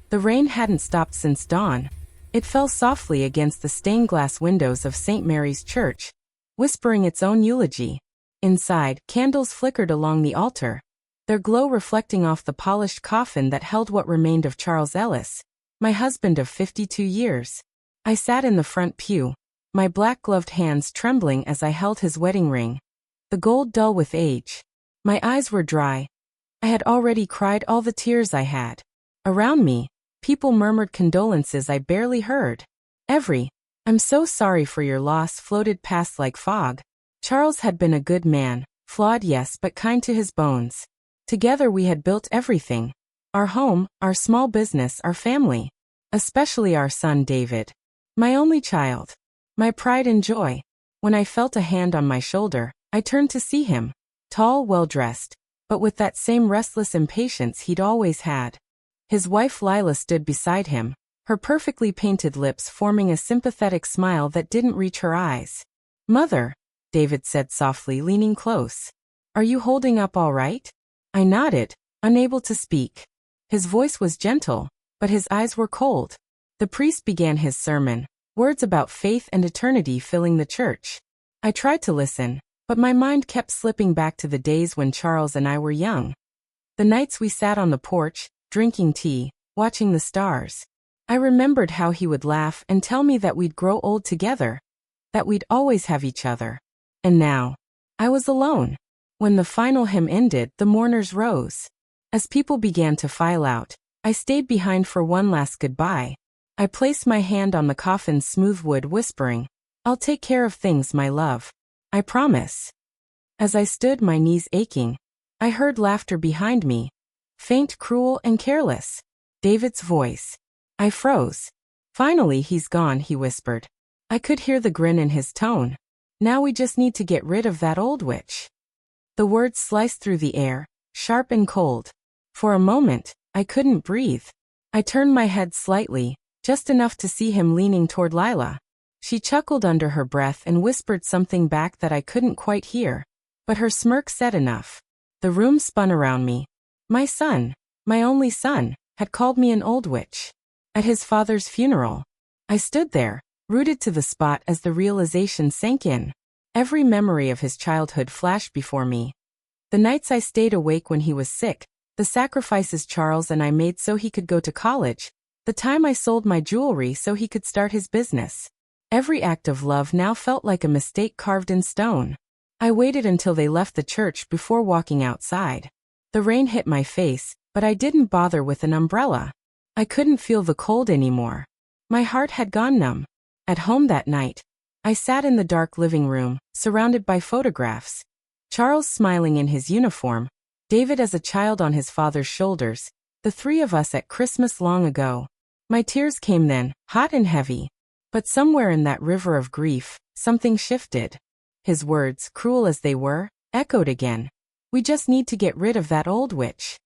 The rain hadn't stopped since dawn. It fell softly against the stained glass windows of St. Mary's Church, whispering its own eulogy. Inside, candles flickered along the altar, their glow reflecting off the polished coffin that held what remained of Charles Ellis, my husband of 52 years. I sat in the front pew, my black-gloved hands trembling as I held his wedding ring, the gold dull with age. My eyes were dry. I had already cried all the tears I had. Around me, people murmured condolences I barely heard. "I'm so sorry for your loss" floated past like fog. Charles had been a good man, flawed yes but kind to his bones. Together we had built everything. Our home, our small business, our family. Especially our son David. My only child. My pride and joy. When I felt a hand on my shoulder, I turned to see him. Tall, well-dressed, but with that same restless impatience he'd always had. His wife Lila stood beside him, her perfectly painted lips forming a sympathetic smile that didn't reach her eyes. "Mother," David said softly, leaning close. "Are you holding up all right?" I nodded, unable to speak. His voice was gentle, but his eyes were cold. The priest began his sermon, words about faith and eternity filling the church. I tried to listen, but my mind kept slipping back to the days when Charles and I were young. The nights we sat on the porch, drinking tea, watching the stars. I remembered how he would laugh and tell me that we'd grow old together, that we'd always have each other. And now, I was alone. When the final hymn ended, the mourners rose. As people began to file out, I stayed behind for one last goodbye. I placed my hand on the coffin's smooth wood, whispering, "I'll take care of things, my love. I promise." As I stood, my knees aching, I heard laughter behind me. Faint, cruel, and careless. David's voice. I froze. "Finally he's gone," he whispered. I could hear the grin in his tone. "Now we just need to get rid of that old witch." The words sliced through the air, sharp and cold. For a moment, I couldn't breathe. I turned my head slightly, just enough to see him leaning toward Lila. She chuckled under her breath and whispered something back that I couldn't quite hear, but her smirk said enough. The room spun around me. My son, my only son, had called me an old witch. At his father's funeral. I stood there, rooted to the spot as the realization sank in. Every memory of his childhood flashed before me. The nights I stayed awake when he was sick, the sacrifices Charles and I made so he could go to college, the time I sold my jewelry so he could start his business. Every act of love now felt like a mistake carved in stone. I waited until they left the church before walking outside. The rain hit my face, but I didn't bother with an umbrella. I couldn't feel the cold anymore. My heart had gone numb. At home that night, I sat in the dark living room, surrounded by photographs. Charles smiling in his uniform, David as a child on his father's shoulders, the three of us at Christmas long ago. My tears came then, hot and heavy. But somewhere in that river of grief, something shifted. His words, cruel as they were, echoed again. "We just need to get rid of that old witch."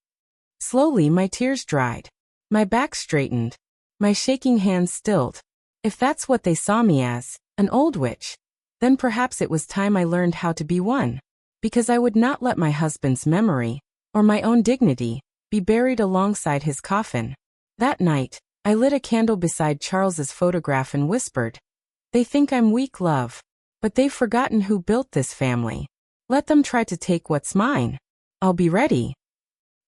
Slowly my tears dried. My back straightened. My shaking hands stilled. If that's what they saw me as, an old witch, then perhaps it was time I learned how to be one. Because I would not let my husband's memory, or my own dignity, be buried alongside his coffin. That night, I lit a candle beside Charles's photograph and whispered, "They think I'm weak, love. But they've forgotten who built this family. Let them try to take what's mine. I'll be ready."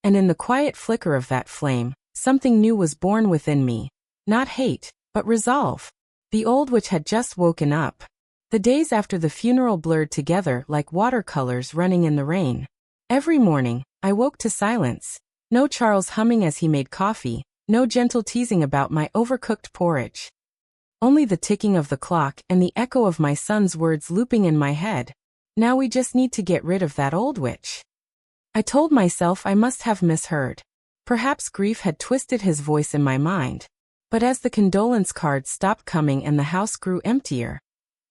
And in the quiet flicker of that flame, something new was born within me. Not hate, but resolve. The old witch had just woken up. The days after the funeral blurred together like watercolors running in the rain. Every morning, I woke to silence. No Charles humming as he made coffee, no gentle teasing about my overcooked porridge. Only the ticking of the clock and the echo of my son's words looping in my head. "Now we just need to get rid of that old witch." I told myself I must have misheard. Perhaps grief had twisted his voice in my mind. But as the condolence cards stopped coming and the house grew emptier,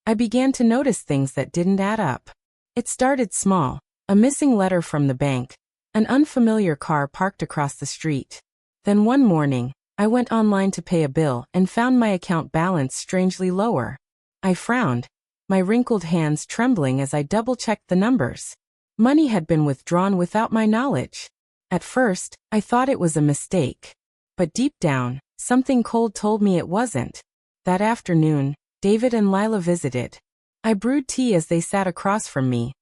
I began to notice things that didn't add up. It started small, a missing letter from the bank, an unfamiliar car parked across the street. Then one morning, I went online to pay a bill and found my account balance strangely lower. I frowned, my wrinkled hands trembling as I double-checked the numbers. Money had been withdrawn without my knowledge. At first, I thought it was a mistake. But deep down, something cold told me it wasn't. That afternoon, David and Lila visited. I brewed tea as they sat across from me,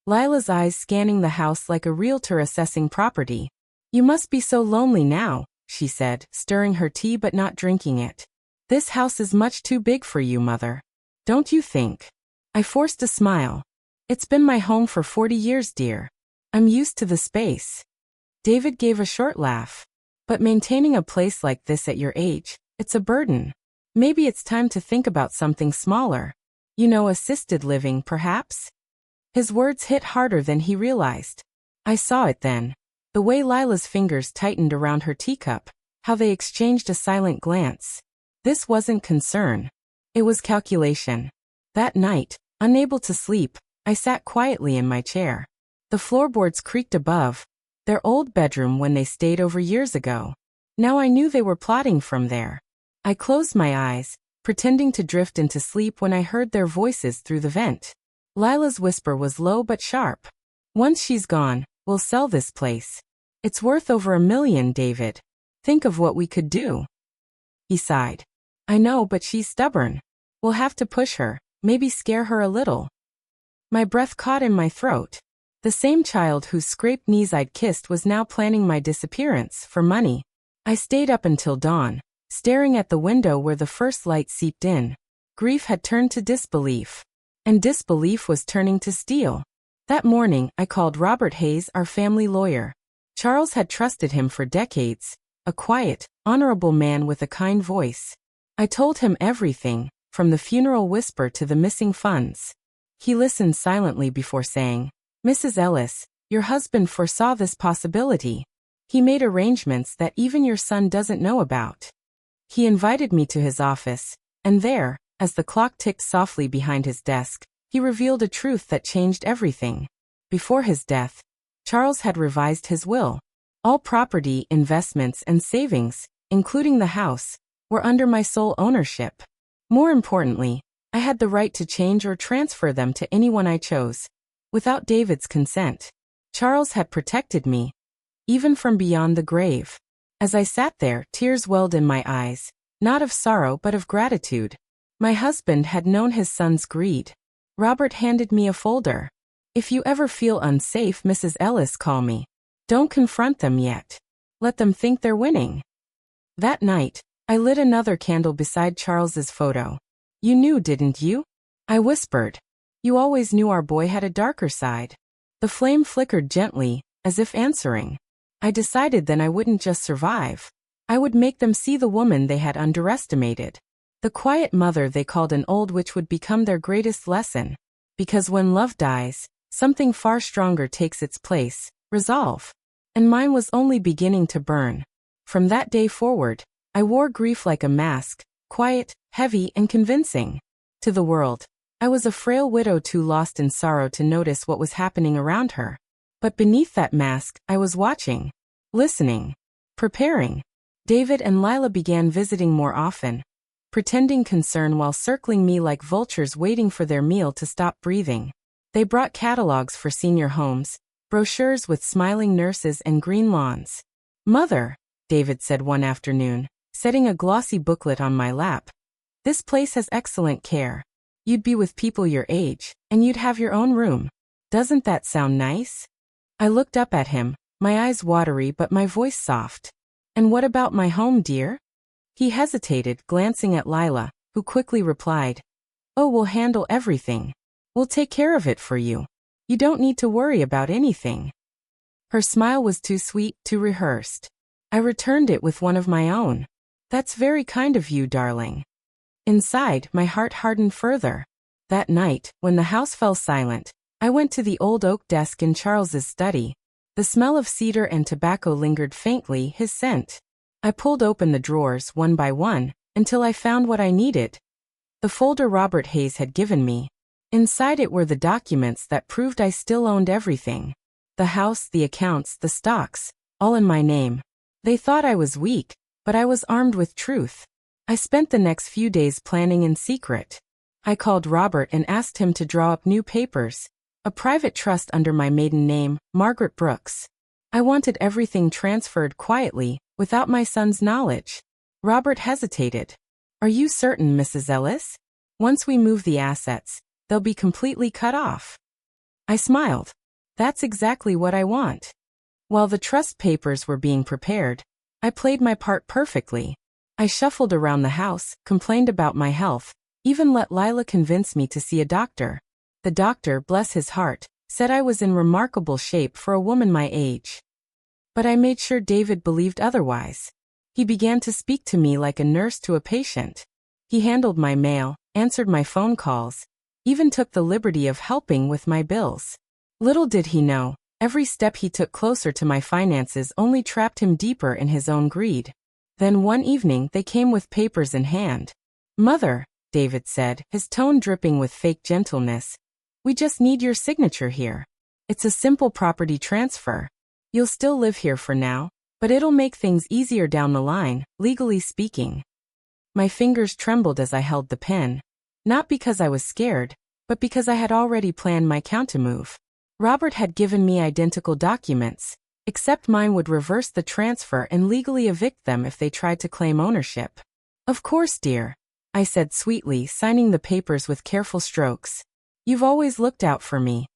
Lila's eyes scanning the house like a realtor assessing property. "You must be so lonely now," she said, stirring her tea but not drinking it. "This house is much too big for you, Mother. Don't you think?" I forced a smile. "It's been my home for 40 years, dear. I'm used to the space." David gave a short laugh. "But maintaining a place like this at your age, it's a burden. Maybe it's time to think about something smaller. You know, assisted living, perhaps?" His words hit harder than he realized. I saw it then. The way Lila's fingers tightened around her teacup, how they exchanged a silent glance. This wasn't concern. It was calculation. That night, unable to sleep, I sat quietly in my chair. The floorboards creaked above, their old bedroom when they stayed over years ago. Now I knew they were plotting from there. I closed my eyes, pretending to drift into sleep when I heard their voices through the vent. Lila's whisper was low but sharp. "Once she's gone, we'll sell this place. It's worth over $1 million, David. Think of what we could do." He sighed. "I know, but she's stubborn. We'll have to push her, maybe scare her a little." My breath caught in my throat. The same child whose scraped knees I'd kissed was now planning my disappearance for money. I stayed up until dawn, staring at the window where the first light seeped in. Grief had turned to disbelief. And disbelief was turning to steel. That morning, I called Robert Hayes, our family lawyer. Charles had trusted him for decades, a quiet, honorable man with a kind voice. I told him everything, from the funeral whisper to the missing funds. He listened silently before saying, "Mrs. Ellis, your husband foresaw this possibility. He made arrangements that even your son doesn't know about." He invited me to his office, and there, as the clock ticked softly behind his desk, he revealed a truth that changed everything. Before his death, Charles had revised his will. All property, investments, and savings, including the house, were under my sole ownership. More importantly, I had the right to change or transfer them to anyone I chose. Without David's consent, Charles had protected me, even from beyond the grave. As I sat there, tears welled in my eyes, not of sorrow but of gratitude. My husband had known his son's greed. Robert handed me a folder. "If you ever feel unsafe, Mrs. Ellis, call me. Don't confront them yet. Let them think they're winning." That night, I lit another candle beside Charles's photo. "You knew, didn't you?" I whispered. "You always knew our boy had a darker side." The flame flickered gently, as if answering. I decided then I wouldn't just survive. I would make them see the woman they had underestimated. The quiet mother they called an old witch would become their greatest lesson. Because when love dies, something far stronger takes its place, resolve. And mine was only beginning to burn. From that day forward, I wore grief like a mask, quiet, heavy, and convincing. To the world, I was a frail widow too lost in sorrow to notice what was happening around her. But beneath that mask, I was watching, listening, preparing. David and Lila began visiting more often, pretending concern while circling me like vultures waiting for their meal to stop breathing. They brought catalogs for senior homes, brochures with smiling nurses and green lawns. "Mother," David said one afternoon, setting a glossy booklet on my lap, "this place has excellent care. You'd be with people your age, and you'd have your own room. Doesn't that sound nice?" I looked up at him, my eyes watery but my voice soft. "And what about my home, dear?" He hesitated, glancing at Lila, who quickly replied, "Oh, we'll handle everything. We'll take care of it for you. You don't need to worry about anything." Her smile was too sweet, too rehearsed. I returned it with one of my own. "That's very kind of you, darling." Inside, my heart hardened further. That night, when the house fell silent, I went to the old oak desk in Charles's study. The smell of cedar and tobacco lingered faintly, his scent. I pulled open the drawers one by one, until I found what I needed. The folder Robert Hayes had given me. Inside it were the documents that proved I still owned everything. The house, the accounts, the stocks, all in my name. They thought I was weak, but I was armed with truth. I spent the next few days planning in secret. I called Robert and asked him to draw up new papers, a private trust under my maiden name, Margaret Brooks. I wanted everything transferred quietly, Without my son's knowledge. Robert hesitated. Are you certain, Mrs. Ellis? Once we move the assets, they'll be completely cut off. I smiled. That's exactly what I want. While the trust papers were being prepared, I played my part perfectly. I shuffled around the house, complained about my health, even let Lila convince me to see a doctor. The doctor, bless his heart, said I was in remarkable shape for a woman my age. But I made sure David believed otherwise. He began to speak to me like a nurse to a patient. He handled my mail, answered my phone calls, even took the liberty of helping with my bills. Little did he know, every step he took closer to my finances only trapped him deeper in his own greed. Then one evening they came with papers in hand. Mother, David said, his tone dripping with fake gentleness, we just need your signature here. It's a simple property transfer. You'll still live here for now, but it'll make things easier down the line, legally speaking. My fingers trembled as I held the pen. Not because I was scared, but because I had already planned my countermove. Robert had given me identical documents, except mine would reverse the transfer and legally evict them if they tried to claim ownership. Of course, dear, I said sweetly, signing the papers with careful strokes. You've always looked out for me.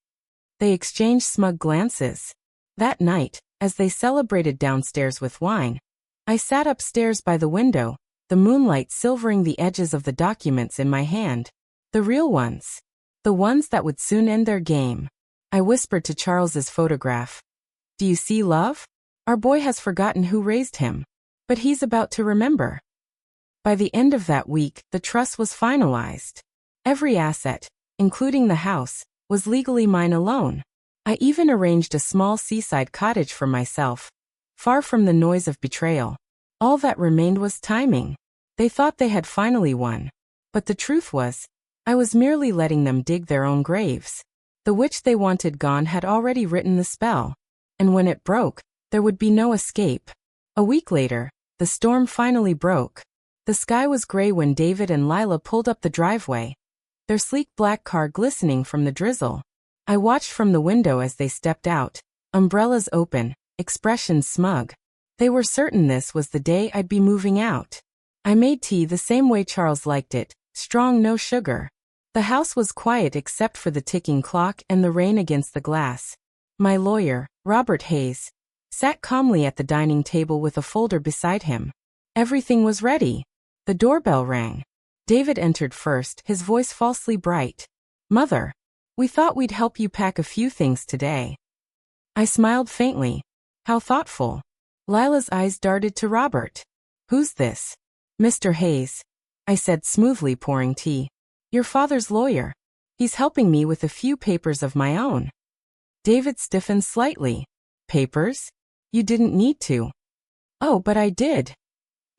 They exchanged smug glances. That night, as they celebrated downstairs with wine, I sat upstairs by the window, the moonlight silvering the edges of the documents in my hand. The real ones. The ones that would soon end their game. I whispered to Charles's photograph. Do you see, love? Our boy has forgotten who raised him. But he's about to remember. By the end of that week, the trust was finalized. Every asset, including the house, was legally mine alone. I even arranged a small seaside cottage for myself, far from the noise of betrayal. All that remained was timing. They thought they had finally won. But the truth was, I was merely letting them dig their own graves. The witch they wanted gone had already written the spell. And when it broke, there would be no escape. A week later, the storm finally broke. The sky was gray when David and Lila pulled up the driveway, their sleek black car glistening from the drizzle. I watched from the window as they stepped out, umbrellas open, expressions smug. They were certain this was the day I'd be moving out. I made tea the same way Charles liked it, strong, no sugar. The house was quiet except for the ticking clock and the rain against the glass. My lawyer, Robert Hayes, sat calmly at the dining table with a folder beside him. Everything was ready. The doorbell rang. David entered first, his voice falsely bright. Mother, we thought we'd help you pack a few things today. I smiled faintly. How thoughtful. Lila's eyes darted to Robert. Who's this? Mr. Hayes, I said smoothly, pouring tea. Your father's lawyer. He's helping me with a few papers of my own. David stiffened slightly. Papers? You didn't need to. Oh, but I did.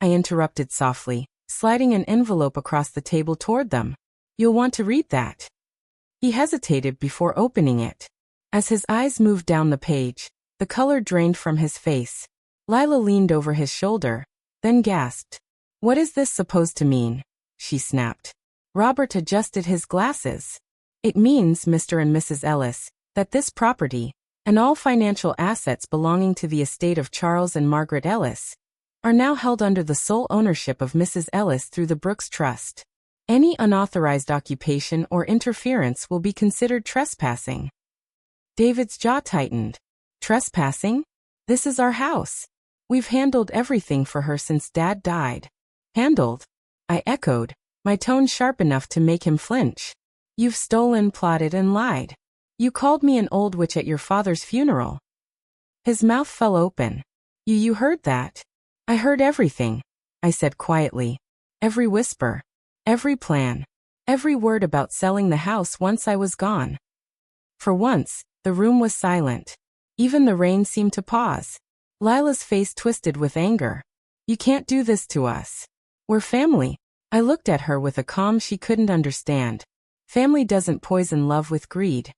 I interrupted softly, sliding an envelope across the table toward them. You'll want to read that. He hesitated before opening it. As his eyes moved down the page, the color drained from his face. Lila leaned over his shoulder, then gasped. What is this supposed to mean? She snapped. Robert adjusted his glasses. It means, Mr. and Mrs. Ellis, that this property, and all financial assets belonging to the estate of Charles and Margaret Ellis, are now held under the sole ownership of Mrs. Ellis through the Brooks Trust. Any unauthorized occupation or interference will be considered trespassing. David's jaw tightened. Trespassing? This is our house. We've handled everything for her since Dad died. Handled? I echoed, my tone sharp enough to make him flinch. You've stolen, plotted, and lied. You called me an old witch at your father's funeral. His mouth fell open. You heard that? I heard everything, I said quietly. Every whisper. Every plan. Every word about selling the house once I was gone. For once, the room was silent. Even the rain seemed to pause. Lila's face twisted with anger. You can't do this to us. We're family. I looked at her with a calm she couldn't understand. Family doesn't poison love with greed.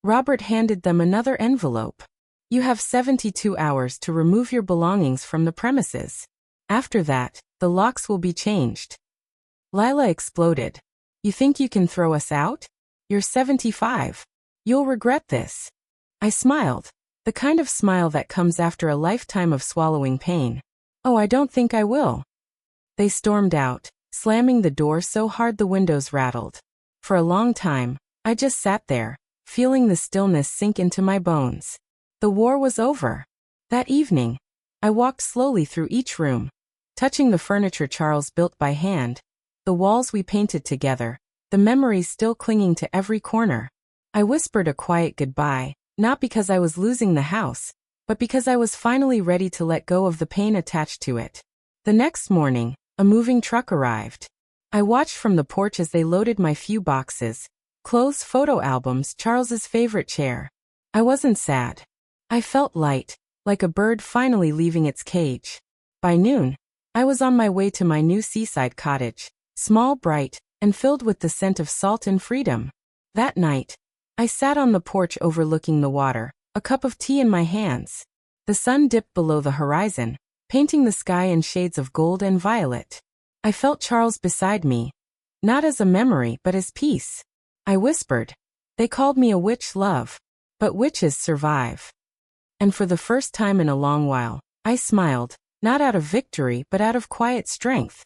Robert handed them another envelope. You have 72 hours to remove your belongings from the premises. After that, the locks will be changed. Lila exploded. You think you can throw us out? You're 75. You'll regret this. I smiled. The kind of smile that comes after a lifetime of swallowing pain. "Oh, I don't think I will." They stormed out, slamming the door so hard the windows rattled. For a long time, I just sat there, feeling the stillness sink into my bones. The war was over. That evening, I walked slowly through each room, touching the furniture Charles built by hand, the walls we painted together, the memories still clinging to every corner. I whispered a quiet goodbye, not because I was losing the house, but because I was finally ready to let go of the pain attached to it. The next morning, a moving truck arrived. I watched from the porch as they loaded my few boxes, clothes, photo albums, Charles's favorite chair. I wasn't sad. I felt light, like a bird finally leaving its cage. By noon, I was on my way to my new seaside cottage, small, bright, and filled with the scent of salt and freedom. That night, I sat on the porch overlooking the water, a cup of tea in my hands. The sun dipped below the horizon, painting the sky in shades of gold and violet. I felt Charles beside me, not as a memory but as peace. I whispered, "They called me a witch, love, but witches survive." And for the first time in a long while, I smiled, not out of victory but out of quiet strength.